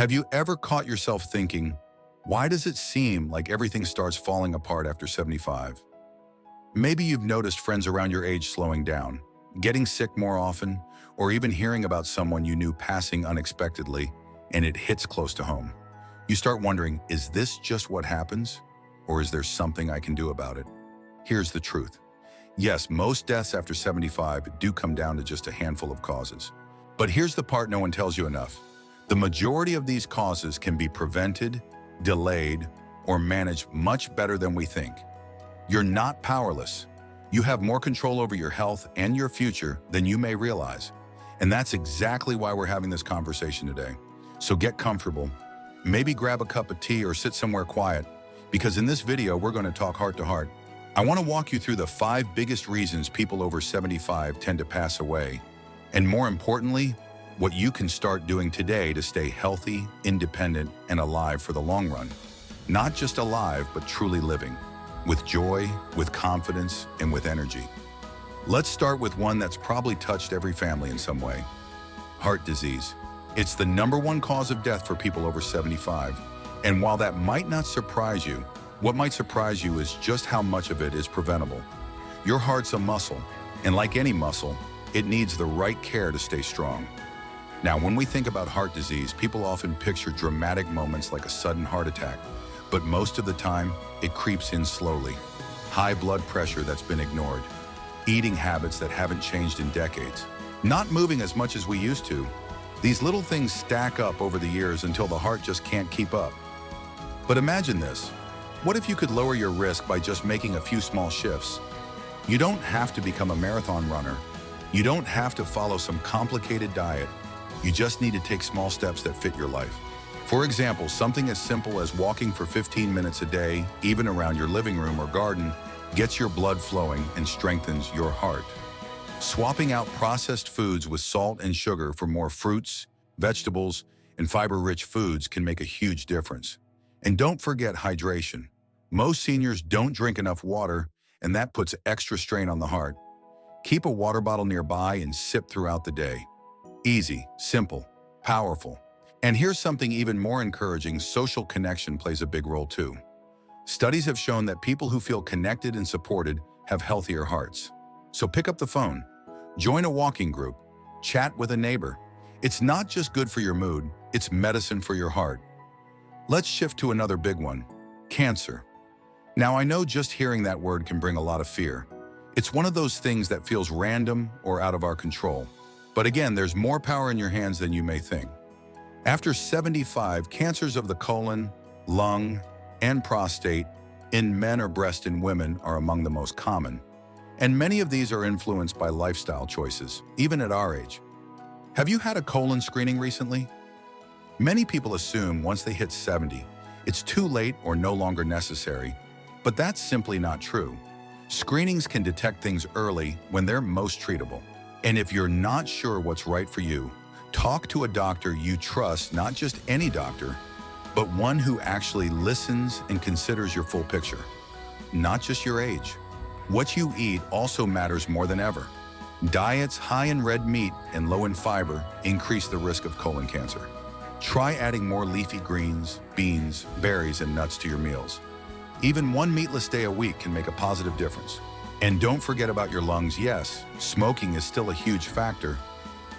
Have you ever caught yourself thinking, why does it seem like everything starts falling apart after 75? Maybe you've noticed friends around your age slowing down, getting sick more often, or even hearing about someone you knew passing unexpectedly, and it hits close to home. You start wondering, is this just what happens? Or is there something I can do about it? Here's the truth. Yes, most deaths after 75 do come down to just a handful of causes. But here's the part no one tells you enough. The majority of these causes can be prevented, delayed, or managed much better than we think. You're not powerless. You have more control over your health and your future than you may realize. And that's exactly why we're having this conversation today. So get comfortable, maybe grab a cup of tea or sit somewhere quiet, because in this video, we're going to talk heart to heart. I want to walk you through the 5 biggest reasons people over 75 tend to pass away, and more importantly, what you can start doing today to stay healthy, independent, and alive for the long run. Not just alive, but truly living, with joy, with confidence, and with energy. Let's start with one that's probably touched every family in some way: heart disease. It's the #1 cause of death for people over 75. And while that might not surprise you, what might surprise you is just how much of it is preventable. Your heart's a muscle, and like any muscle, it needs the right care to stay strong. Now, when we think about heart disease, people often picture dramatic moments like a sudden heart attack, but most of the time, it creeps in slowly. High blood pressure that's been ignored, eating habits that haven't changed in decades, not moving as much as we used to. These little things stack up over the years until the heart just can't keep up. But imagine this. What if you could lower your risk by just making a few small shifts? You don't have to become a marathon runner. You don't have to follow some complicated diet. You just need to take small steps that fit your life. For example, something as simple as walking for 15 minutes a day, even around your living room or garden, gets your blood flowing and strengthens your heart. Swapping out processed foods with salt and sugar for more fruits, vegetables, and fiber-rich foods can make a huge difference. And don't forget hydration. Most seniors don't drink enough water, and that puts extra strain on the heart. Keep a water bottle nearby and sip throughout the day. Easy, simple, powerful. And here's something even more encouraging: social connection plays a big role too. Studies have shown that people who feel connected and supported have healthier hearts. So pick up the phone, join a walking group, chat with a neighbor. It's not just good for your mood, it's medicine for your heart. Let's shift to another big one: cancer. Now, I know just hearing that word can bring a lot of fear. It's one of those things that feels random or out of our control. But again, there's more power in your hands than you may think. After 75, cancers of the colon, lung, and prostate in men or breast in women are among the most common. And many of these are influenced by lifestyle choices, even at our age. Have you had a colon screening recently? Many people assume once they hit 70, it's too late or no longer necessary, but that's simply not true. Screenings can detect things early when they're most treatable. And if you're not sure what's right for you, talk to a doctor you trust, not just any doctor, but one who actually listens and considers your full picture, not just your age. What you eat also matters more than ever. Diets high in red meat and low in fiber increase the risk of colon cancer. Try adding more leafy greens, beans, berries, and nuts to your meals. Even one meatless day a week can make a positive difference. And don't forget about your lungs. Yes, smoking is still a huge factor,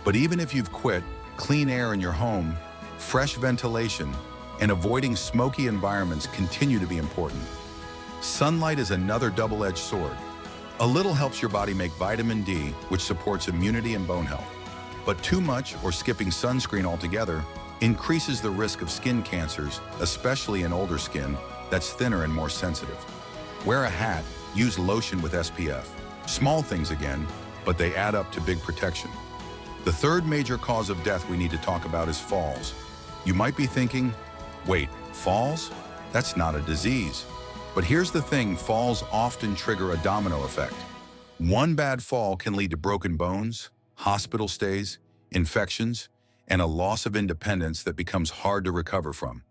but even if you've quit, clean air in your home, fresh ventilation, and avoiding smoky environments continue to be important. Sunlight is another double-edged sword. A little helps your body make vitamin D, which supports immunity and bone health. But too much or skipping sunscreen altogether increases the risk of skin cancers, especially in older skin that's thinner and more sensitive. Wear a hat, use lotion with SPF. Small things again, but they add up to big protection. The third major cause of death we need to talk about is falls. You might be thinking, wait, falls? That's not a disease. But here's the thing: falls often trigger a domino effect. One bad fall can lead to broken bones, hospital stays, infections, and a loss of independence that becomes hard to recover from.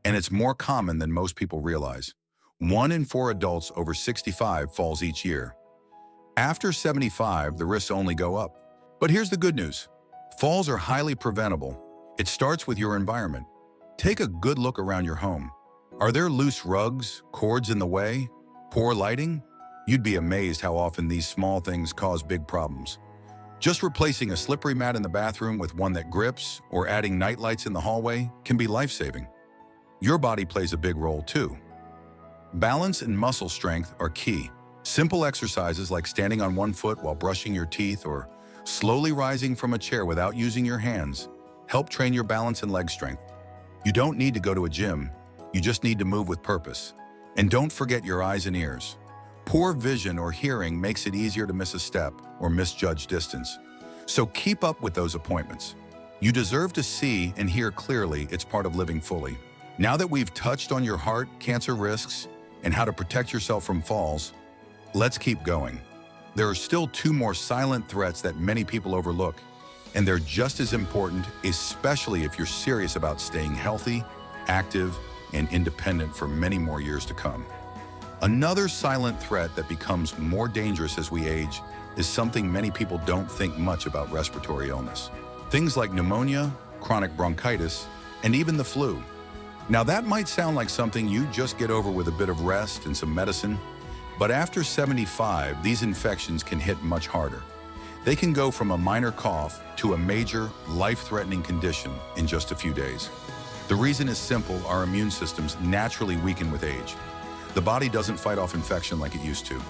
And it's more common than most people realize. 1 in 4 adults over 65 falls each year. After 75, the risks only go up. But here's the good news. Falls are highly preventable. It starts with your environment. Take a good look around your home. Are there loose rugs, cords in the way, poor lighting? You'd be amazed how often these small things cause big problems. Just replacing a slippery mat in the bathroom with one that grips or adding nightlights in the hallway can be life-saving. Your body plays a big role too. Balance and muscle strength are key. Simple exercises like standing on one foot while brushing your teeth or slowly rising from a chair without using your hands help train your balance and leg strength. You don't need to go to a gym, you just need to move with purpose. And don't forget your eyes and ears. Poor vision or hearing makes it easier to miss a step or misjudge distance. So keep up with those appointments. You deserve to see and hear clearly. It's part of living fully. Now that we've touched on your heart, cancer risks, and how to protect yourself from falls, let's keep going. There are still two more silent threats that many people overlook, and they're just as important, especially if you're serious about staying healthy, active, and independent for many more years to come. Another silent threat that becomes more dangerous as we age is something many people don't think much about: respiratory illness. Things like pneumonia, chronic bronchitis, and even the flu. Now that might sound like something you just get over with a bit of rest and some medicine, but after 75, these infections can hit much harder. They can go from a minor cough to a major, life-threatening condition in just a few days. The reason is simple: our immune systems naturally weaken with age. The body doesn't fight off infection like it used to.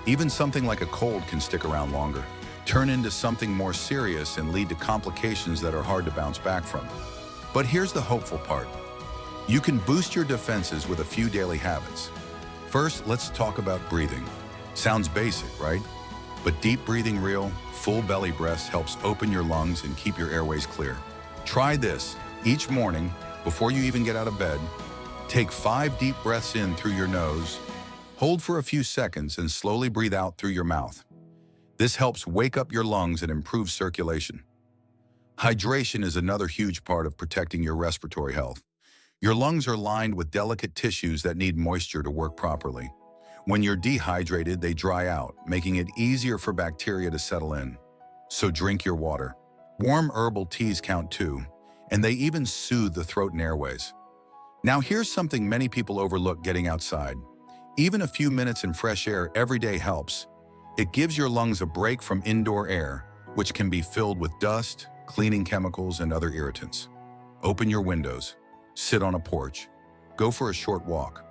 Even something like a cold can stick around longer, turn into something more serious, and lead to complications that are hard to bounce back from. But here's the hopeful part. You can boost your defenses with a few daily habits. First, let's talk about breathing. Sounds basic, right? But deep breathing, real, full belly breaths helps open your lungs and keep your airways clear. Try this each morning before you even get out of bed. Take 5 deep breaths in through your nose, hold for a few seconds, and slowly breathe out through your mouth. This helps wake up your lungs and improve circulation. Hydration is another huge part of protecting your respiratory health. Your lungs are lined with delicate tissues that need moisture to work properly. When you're dehydrated, they dry out, making it easier for bacteria to settle in. So drink your water. Warm herbal teas count too, and they even soothe the throat and airways. Now here's something many people overlook: getting outside. Even a few minutes in fresh air every day helps. It gives your lungs a break from indoor air, which can be filled with dust, cleaning chemicals, and other irritants. Open your windows, sit on a porch, go for a short walk.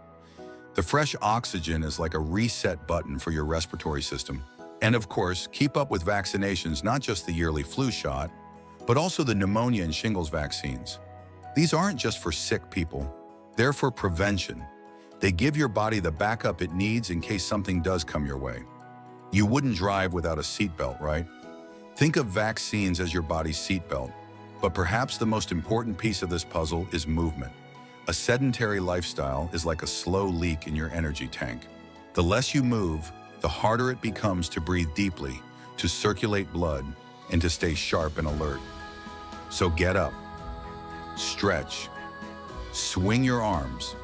The fresh oxygen is like a reset button for your respiratory system. And of course, keep up with vaccinations, not just the yearly flu shot, but also the pneumonia and shingles vaccines. These aren't just for sick people. They're for prevention. They give your body the backup it needs in case something does come your way. You wouldn't drive without a seatbelt, right? Think of vaccines as your body's seatbelt. But perhaps the most important piece of this puzzle is movement. A sedentary lifestyle is like a slow leak in your energy tank. The less you move, the harder it becomes to breathe deeply, to circulate blood, and to stay sharp and alert. So get up, stretch, swing your arms,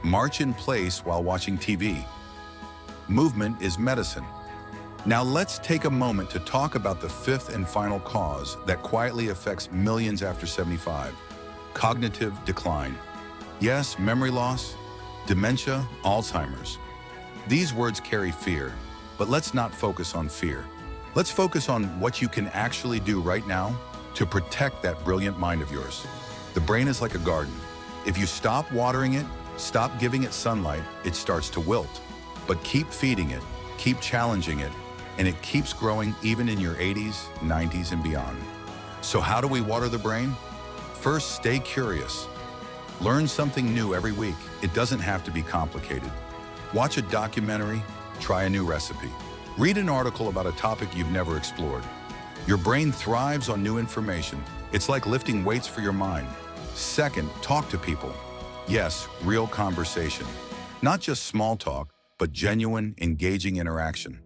march in place while watching TV. Movement is medicine. Now let's take a moment to talk about the fifth and final cause that quietly affects millions after 75: cognitive decline. Yes, memory loss, dementia, Alzheimer's. These words carry fear, but let's not focus on fear. Let's focus on what you can actually do right now to protect that brilliant mind of yours. The brain is like a garden. If you stop watering it, stop giving it sunlight, it starts to wilt. But keep feeding it, keep challenging it, and it keeps growing even in your 80s, 90s, and beyond. So how do we water the brain? First, stay curious. Learn something new every week. It doesn't have to be complicated. Watch a documentary, try a new recipe. Read an article about a topic you've never explored. Your brain thrives on new information. It's like lifting weights for your mind. Second, talk to people. Yes, real conversation. Not just small talk, but genuine, engaging interaction.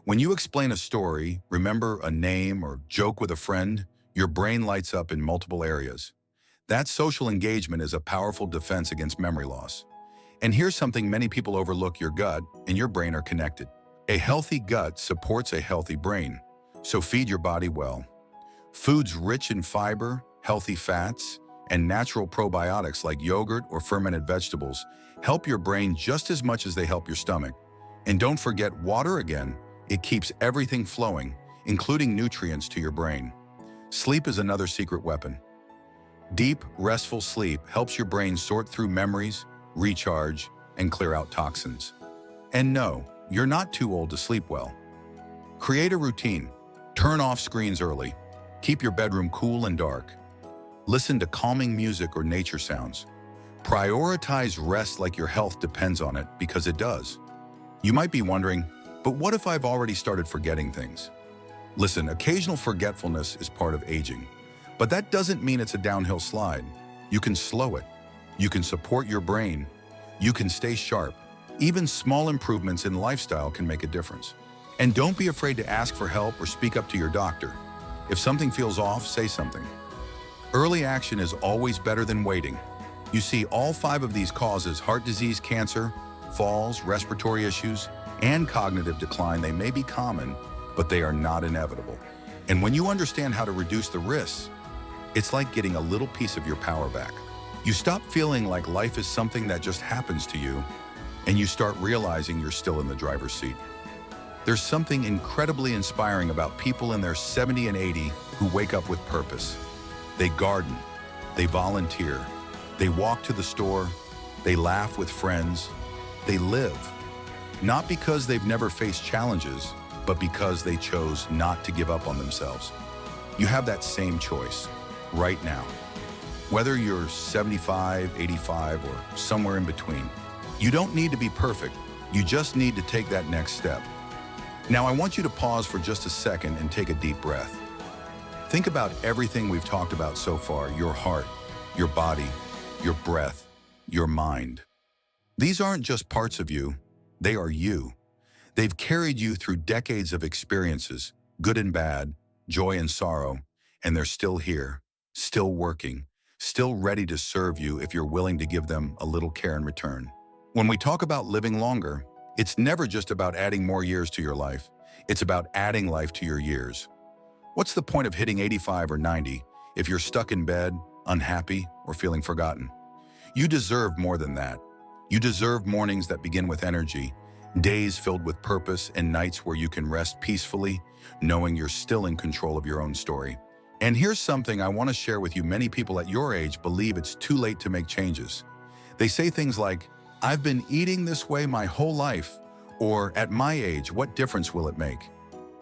When you explain a story, remember a name, or joke with a friend, your brain lights up in multiple areas. That social engagement is a powerful defense against memory loss. And here's something many people overlook: your gut and your brain are connected. A healthy gut supports a healthy brain, so feed your body well. Foods rich in fiber, healthy fats, and natural probiotics like yogurt or fermented vegetables help your brain just as much as they help your stomach. And don't forget water again. It keeps everything flowing, including nutrients to your brain. Sleep is another secret weapon. Deep, restful sleep helps your brain sort through memories, recharge, and clear out toxins. And no, you're not too old to sleep well. Create a routine. Turn off screens early. Keep your bedroom cool and dark. Listen to calming music or nature sounds. Prioritize rest like your health depends on it, because it does. You might be wondering, but what if I've already started forgetting things? Listen, occasional forgetfulness is part of aging, but that doesn't mean it's a downhill slide. You can slow it. You can support your brain. You can stay sharp. Even small improvements in lifestyle can make a difference. And don't be afraid to ask for help or speak up to your doctor. If something feels off, say something. Early action is always better than waiting. You see, all 5 of these causes, heart disease, cancer, falls, respiratory issues, and cognitive decline, they may be common, but they are not inevitable. And when you understand how to reduce the risks, it's like getting a little piece of your power back. You stop feeling like life is something that just happens to you, and you start realizing you're still in the driver's seat. There's something incredibly inspiring about people in their 70 and 80 who wake up with purpose. They garden, they volunteer, they walk to the store, they laugh with friends, they live. Not because they've never faced challenges, but because they chose not to give up on themselves. You have that same choice right now. Whether you're 75, 85, or somewhere in between, you don't need to be perfect. You just need to take that next step. Now, I want you to pause for just a second and take a deep breath. Think about everything we've talked about so far: your heart, your body, your breath, your mind. These aren't just parts of you, they are you. They've carried you through decades of experiences, good and bad, joy and sorrow, and they're still here, still working, still ready to serve you if you're willing to give them a little care in return. When we talk about living longer, it's never just about adding more years to your life. It's about adding life to your years. What's the point of hitting 85 or 90 if you're stuck in bed, unhappy, or feeling forgotten? You deserve more than that. You deserve mornings that begin with energy, days filled with purpose, and nights where you can rest peacefully, knowing you're still in control of your own story. And here's something I want to share with you. Many people at your age believe it's too late to make changes. They say things like, "I've been eating this way my whole life," or "At my age, what difference will it make?"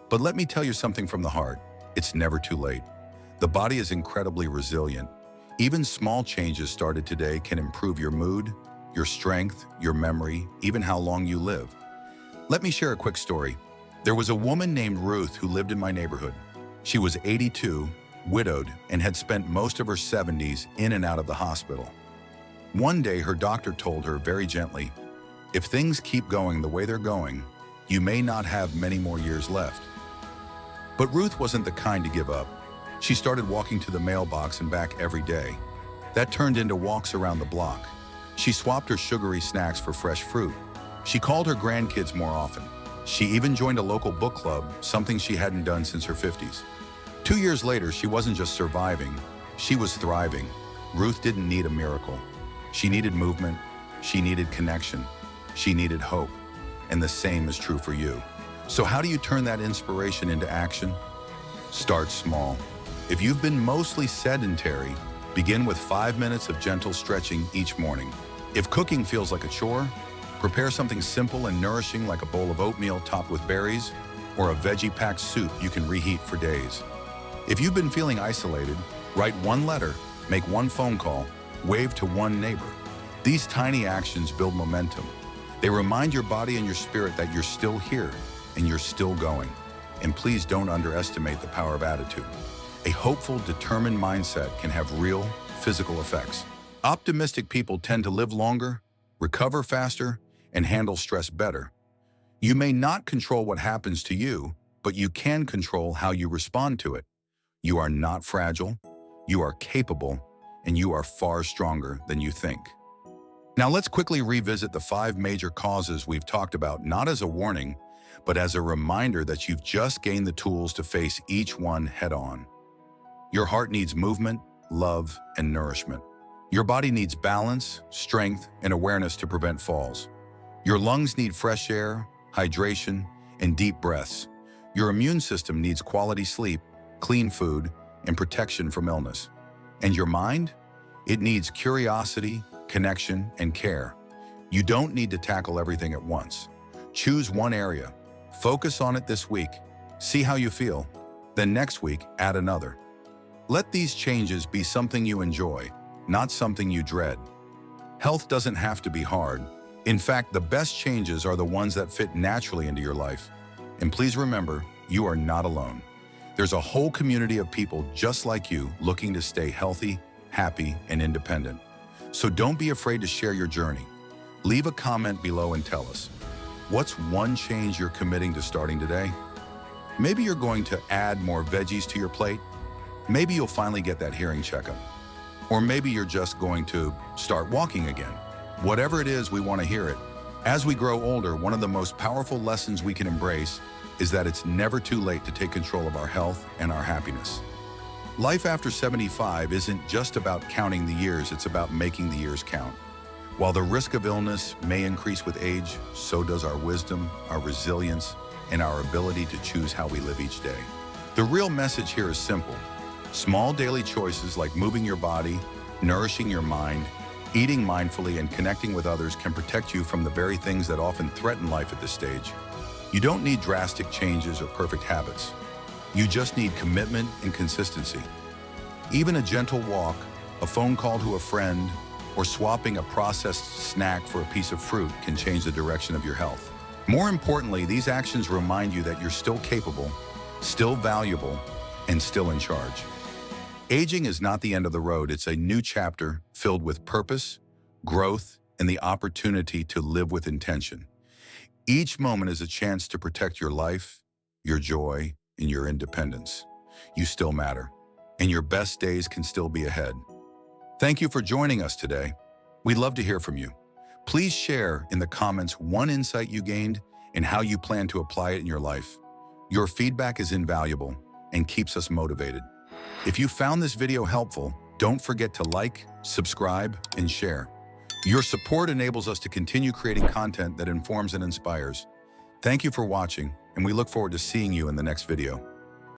But let me tell you something from the heart. It's never too late. The body is incredibly resilient. Even small changes started today can improve your mood, your strength, your memory, even how long you live. Let me share a quick story. There was a woman named Ruth who lived in my neighborhood. She was 82, widowed, and had spent most of her 70s in and out of the hospital. One day, her doctor told her very gently, "If things keep going the way they're going, you may not have many more years left." But Ruth wasn't the kind to give up. She started walking to the mailbox and back every day. That turned into walks around the block. She swapped her sugary snacks for fresh fruit. She called her grandkids more often. She even joined a local book club, something she hadn't done since her 50s. 2 years later, she wasn't just surviving, she was thriving. Ruth didn't need a miracle. She needed movement, she needed connection, she needed hope. And the same is true for you. So how do you turn that inspiration into action? Start small. If you've been mostly sedentary, begin with 5 minutes of gentle stretching each morning. If cooking feels like a chore, prepare something simple and nourishing like a bowl of oatmeal topped with berries or a veggie-packed soup you can reheat for days. If you've been feeling isolated, write one letter, make one phone call, wave to one neighbor. These tiny actions build momentum. They remind your body and your spirit that you're still here and you're still going. And please don't underestimate the power of attitude. A hopeful, determined mindset can have real physical effects. Optimistic people tend to live longer, recover faster, and handle stress better. You may not control what happens to you, but you can control how you respond to it. You are not fragile, you are capable, and you are far stronger than you think. Now let's quickly revisit the 5 major causes we've talked about, not as a warning, but as a reminder that you've just gained the tools to face each one head-on. Your heart needs movement, love, and nourishment. Your body needs balance, strength, and awareness to prevent falls. Your lungs need fresh air, hydration, and deep breaths. Your immune system needs quality sleep, clean food, and protection from illness. And your mind? It needs curiosity, connection, and care. You don't need to tackle everything at once. Choose one area. Focus on it this week. See how you feel. Then next week, add another. Let these changes be something you enjoy, not something you dread. Health doesn't have to be hard. In fact, the best changes are the ones that fit naturally into your life. And please remember, you are not alone. There's a whole community of people just like you looking to stay healthy, happy, and independent. So don't be afraid to share your journey. Leave a comment below and tell us, what's one change you're committing to starting today? Maybe you're going to add more veggies to your plate. Maybe you'll finally get that hearing checkup. Or maybe you're just going to start walking again. Whatever it is, we want to hear it. As we grow older, one of the most powerful lessons we can embrace is that it's never too late to take control of our health and our happiness. Life after 75 isn't just about counting the years, it's about making the years count. While the risk of illness may increase with age, so does our wisdom, our resilience, and our ability to choose how we live each day. The real message here is simple. Small daily choices like moving your body, nourishing your mind, eating mindfully, and connecting with others can protect you from the very things that often threaten life at this stage. You don't need drastic changes or perfect habits. You just need commitment and consistency. Even a gentle walk, a phone call to a friend, or swapping a processed snack for a piece of fruit can change the direction of your health. More importantly, these actions remind you that you're still capable, still valuable, and still in charge. Aging is not the end of the road. It's a new chapter filled with purpose, growth, and the opportunity to live with intention. Each moment is a chance to protect your life, your joy, and your independence. You still matter, and your best days can still be ahead. Thank you for joining us today. We'd love to hear from you. Please share in the comments one insight you gained and how you plan to apply it in your life. Your feedback is invaluable and keeps us motivated. If you found this video helpful, don't forget to like, subscribe, and share. Your support enables us to continue creating content that informs and inspires. Thank you for watching, and we look forward to seeing you in the next video.